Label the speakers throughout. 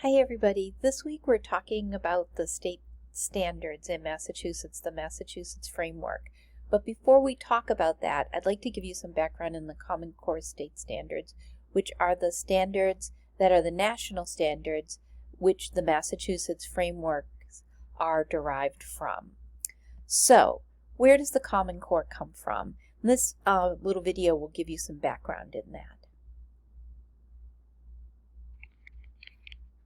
Speaker 1: Hi everybody. This week we're talking about the state standards in Massachusetts, the Massachusetts framework. But before we talk about that, I'd like to give you some background in the Common Core state standards, which are the standards that are the national standards which the Massachusetts frameworks are derived from. So, where does the Common Core come from? And this little video will give you some background in that.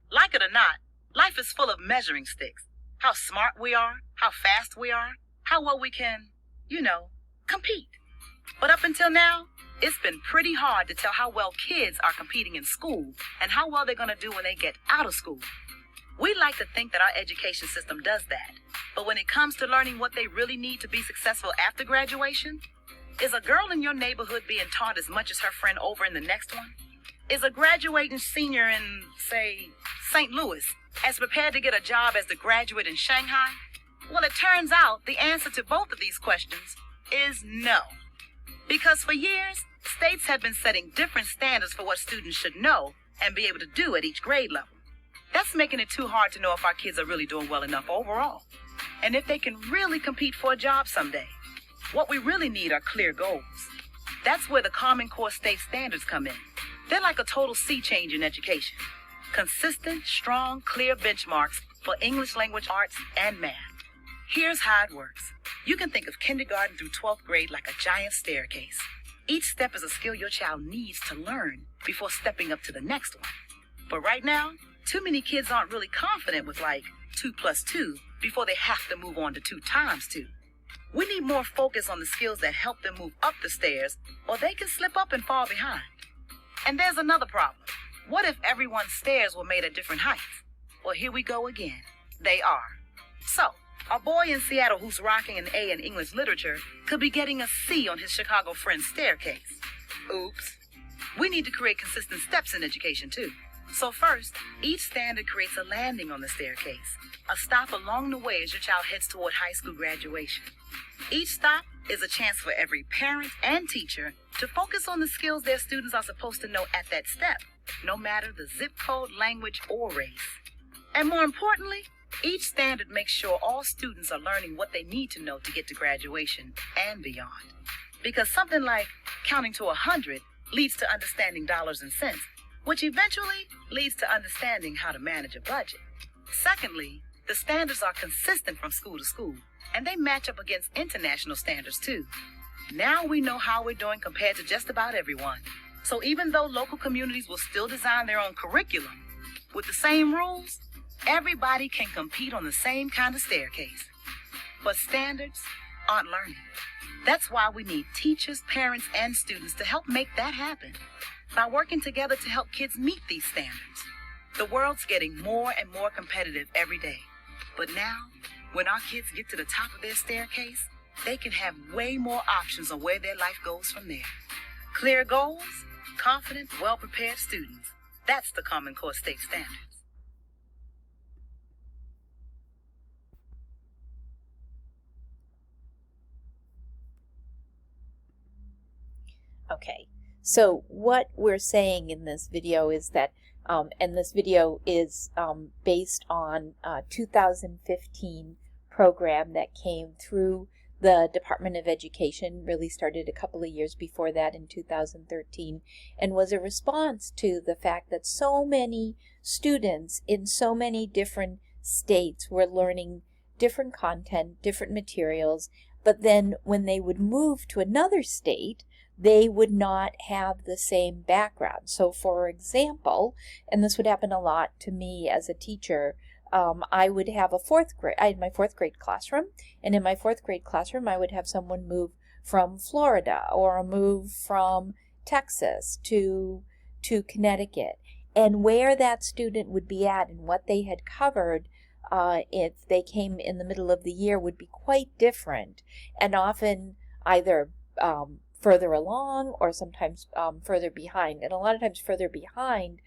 Speaker 2: Like it or not, life is full of measuring sticks. How smart we are, how fast we are, how well we can, compete. But up until now, it's been pretty hard to tell how well kids are competing in school and how well they're going to do when they get out of school. We like to think that our education system does that. But when it comes to learning what they really need to be successful after graduation, is a girl in your neighborhood being taught as much as her friend over in the next one? Is a graduating senior in, say, St. Louis as prepared to get a job as the graduate in Shanghai? Well, it turns out the answer to both of these questions is no. Because for years, states have been setting different standards for what students should know and be able to do at each grade level. That's making it too hard to know if our kids are really doing well enough overall, and if they can really compete for a job someday. What we really need are clear goals. That's where the Common Core state standards come in. They're like a total sea change in education. Consistent, strong, clear benchmarks for English language arts and math. Here's how it works. You can think of kindergarten through 12th grade like a giant staircase. Each step is a skill your child needs to learn before stepping up to the next one. But right now, too many kids aren't really confident with like 2 plus 2 before they have to move on to 2 times 2. We need more focus on the skills that help them move up the stairs, or they can slip up and fall behind. And there's another problem. What if everyone's stairs were made at different heights? Well, here we go again. They are. So, a boy in Seattle who's rocking an A in English literature could be getting a C on his Chicago friend's staircase. Oops. We need to create consistent steps in education, too. So first, each standard creates a landing on the staircase, a stop along the way as your child heads toward high school graduation. Each stop is a chance for every parent and teacher to focus on the skills their students are supposed to know at that step, no matter the zip code, language, or race. And more importantly, each standard makes sure all students are learning what they need to know to get to graduation and beyond. Because something like counting to 100 leads to understanding dollars and cents, which eventually leads to understanding how to manage a budget. Secondly, the standards are consistent from school to school, and they match up against international standards too. Now we know how we're doing compared to just about everyone. So even though local communities will still design their own curriculum, with the same rules, everybody can compete on the same kind of staircase. But standards aren't learning. That's why we need teachers, parents, and students to help make that happen by working together to help kids meet these standards. The world's getting more and more competitive every day. But now, when our kids get to the top of their staircase, they can have way more options on where their life goes from there. Clear goals, confident, well-prepared students. That's the Common Core state standards.
Speaker 1: Okay, so what we're saying in this video is that, and this video is based on a 2015 program that came through the Department of Education, really started a couple of years before that in 2013, and was a response to the fact that so many students in so many different states were learning different content, different materials, but then when they would move to another state, they would not have the same background. So for example, and this would happen a lot to me as a teacher, I would have I had my 4th grade classroom, and in my 4th grade classroom I would have someone move from Florida or move from Texas to Connecticut. And where that student would be at and what they had covered if they came in the middle of the year would be quite different, and often either further along or sometimes further behind, and a lot of times further behind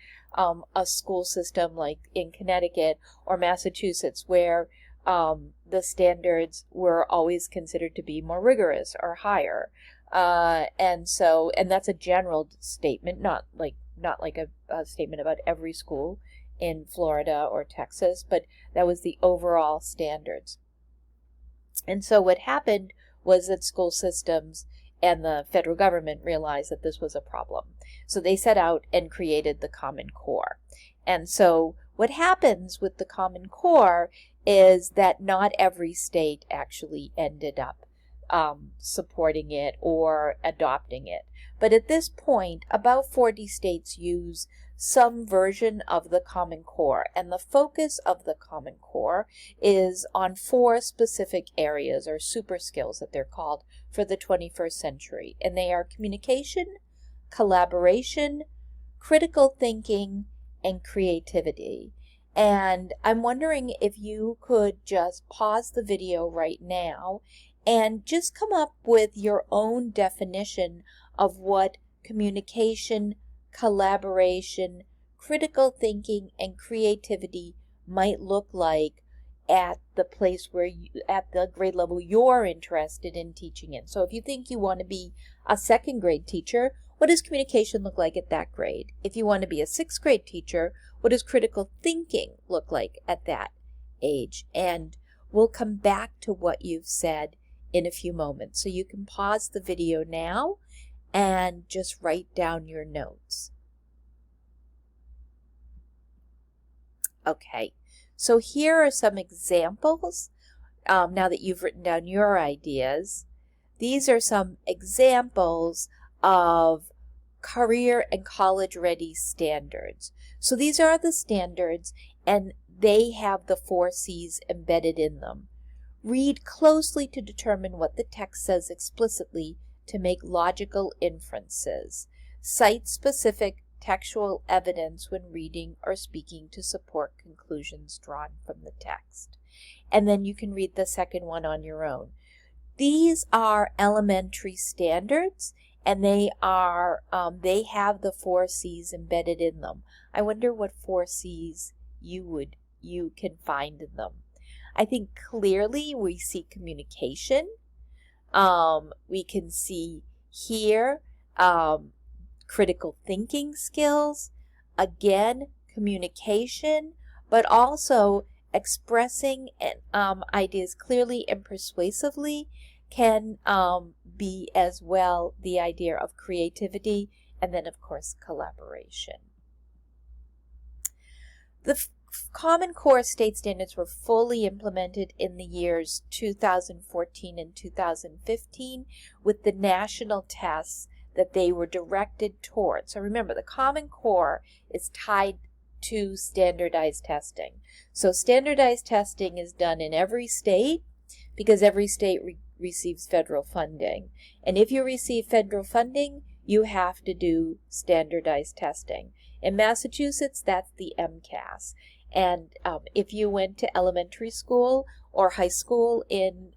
Speaker 1: a school system like in Connecticut or Massachusetts, where the standards were always considered to be more rigorous or higher. And that's a general statement, not like a statement about every school in Florida or Texas, but that was the overall standards. And so what happened was that school systems and the federal government realized that this was a problem. So they set out and created the Common Core. And so what happens with the Common Core is that not every state actually ended up supporting it or adopting it. But at this point, about 40 states use some version of the Common Core, and the focus of the Common Core is on 4 specific areas, or super skills that they're called, for the 21st century. And they are communication, collaboration, critical thinking, and creativity. And I'm wondering if you could just pause the video right now and just come up with your own definition of what communication, collaboration, critical thinking, and creativity might look like at the place where at the grade level you're interested in teaching in. So if you think you want to be a 2nd grade teacher, what does communication look like at that grade? If you want to be a 6th grade teacher, what does critical thinking look like at that age? And we'll come back to what you've said in a few moments. So you can pause the video now and just write down your notes. Okay, so here are some examples. Now that you've written down your ideas, these are some examples of career and college-ready standards. So these are the standards, and they have the 4 C's embedded in them. Read closely to determine what the text says explicitly to make logical inferences. Cite specific textual evidence when reading or speaking to support conclusions drawn from the text. And then you can read the second one on your own. These are elementary standards, and they have the 4 C's embedded in them. I wonder what 4 C's you can find in them. I think clearly we see communication. We can see here critical thinking skills, again communication, but also expressing ideas clearly and persuasively can be as well the idea of creativity, and then of course collaboration. The Common Core state standards were fully implemented in the years 2014 and 2015 with the national tests that they were directed towards. So remember, the Common Core is tied to standardized testing. So standardized testing is done in every state because every state receives federal funding. And if you receive federal funding, you have to do standardized testing. In Massachusetts, that's the MCAS. And if you went to elementary school or high school in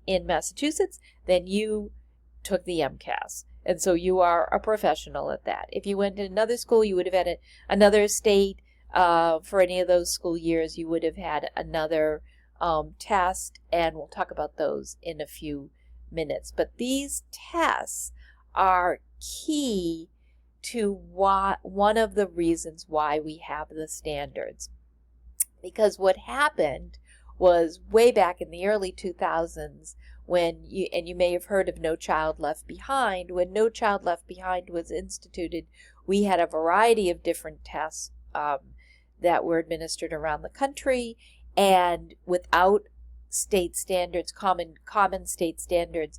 Speaker 1: Massachusetts, then you took the MCAS. And so you are a professional at that. If you went to another school, you would have had another state. For any of those school years, you would have had another test, and we'll talk about those in a few minutes. But these tests are key to one of the reasons why we have the standards. Because what happened was way back in the early 2000s when you may have heard of No Child Left Behind. When No Child Left Behind was instituted, we had a variety of different tests that were administered around the country, and without state standards, common state standards,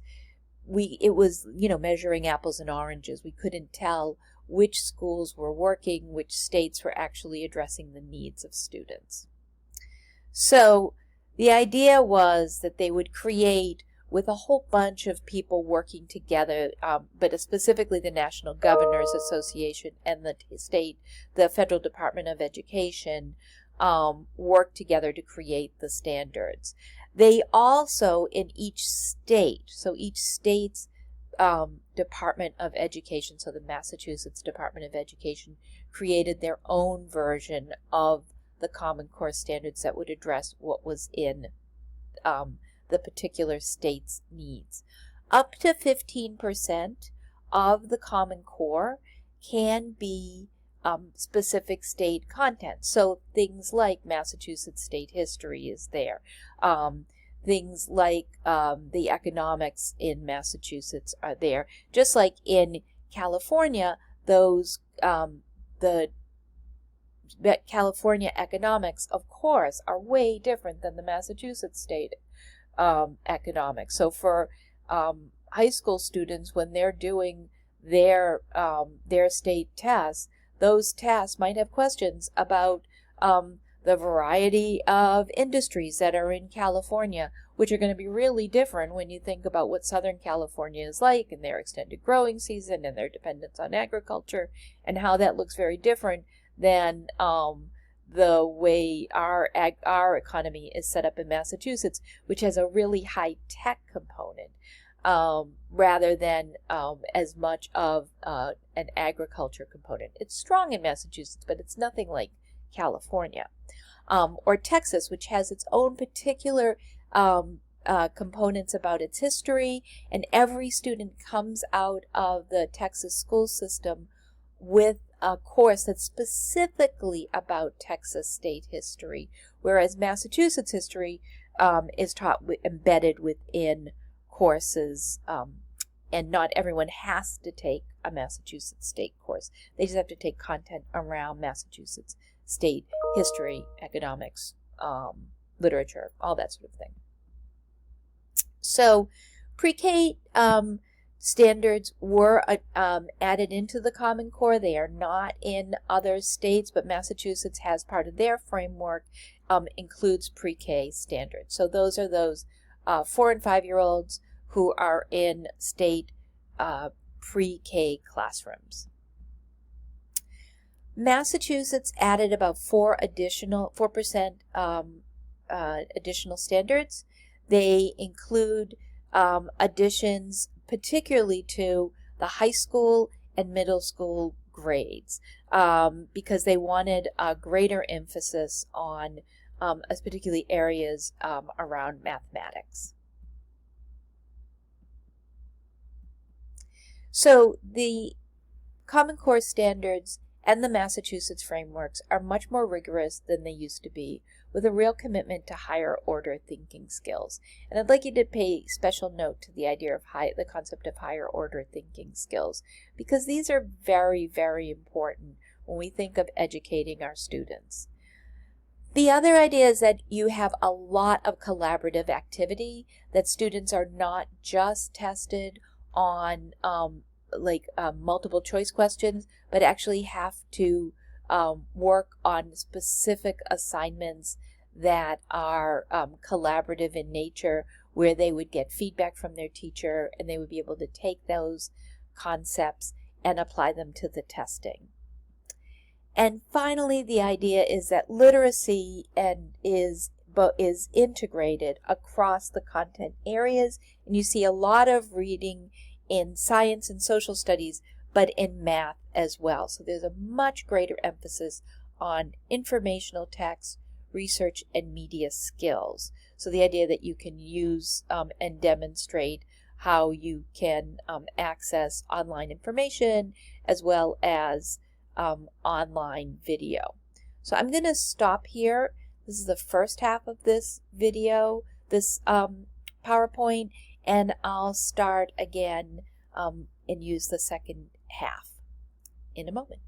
Speaker 1: it was measuring apples and oranges. We couldn't tell which schools were working, which states were actually addressing the needs of students. So the idea was that they would create, with a whole bunch of people working together, but specifically the National Governors Association and the Federal Department of Education, work together to create the standards. They also, in each state, so each state's Department of Education, so the Massachusetts Department of Education, created their own version of the Common Core standards that would address what was in the particular state's needs. Up to 15% of the Common Core can be specific state content. So things like Massachusetts state history is there. Things like the economics in Massachusetts are there. Just like in California, those the California economics, of course, are way different than the Massachusetts state economics. So for high school students, when they're doing their state tests, those tests might have questions about the variety of industries that are in California, which are going to be really different when you think about what Southern California is like and their extended growing season and their dependence on agriculture, and how that looks very different than the way our economy is set up in Massachusetts, which has a really high-tech component, rather than as much of an agriculture component. It's strong in Massachusetts, but it's nothing like California. Or Texas, which has its own particular components about its history, and every student comes out of the Texas school system with a course that's specifically about Texas state history, whereas Massachusetts history is taught embedded within courses, and not everyone has to take a Massachusetts state course. They just have to take content around Massachusetts state history, economics, literature, all that sort of thing. So pre-K standards were added into the Common Core. They are not in other states, but Massachusetts has part of their framework, includes pre-K standards. So those are those 4 and 5-year-olds who are in state pre-K classrooms. Massachusetts added about 4% additional standards. They include additions particularly to the high school and middle school grades, because they wanted a greater emphasis on particularly areas around mathematics. So the Common Core standards and the Massachusetts frameworks are much more rigorous than they used to be, with a real commitment to higher order thinking skills. And I'd like you to pay special note to the idea of the concept of higher order thinking skills, because these are very, very important when we think of educating our students. The other idea is that you have a lot of collaborative activity, that students are not just tested on multiple choice questions, but actually have to work on specific assignments that are collaborative in nature, where they would get feedback from their teacher and they would be able to take those concepts and apply them to the testing. And finally, the idea is that literacy is integrated across the content areas, and you see a lot of reading in science and social studies, but in math as well. So there's a much greater emphasis on informational text, research, and media skills. So the idea that you can use and demonstrate how you can access online information as well as online video. So I'm going to stop here. This is the first half of this video, this PowerPoint, and I'll start again and use the second half in a moment.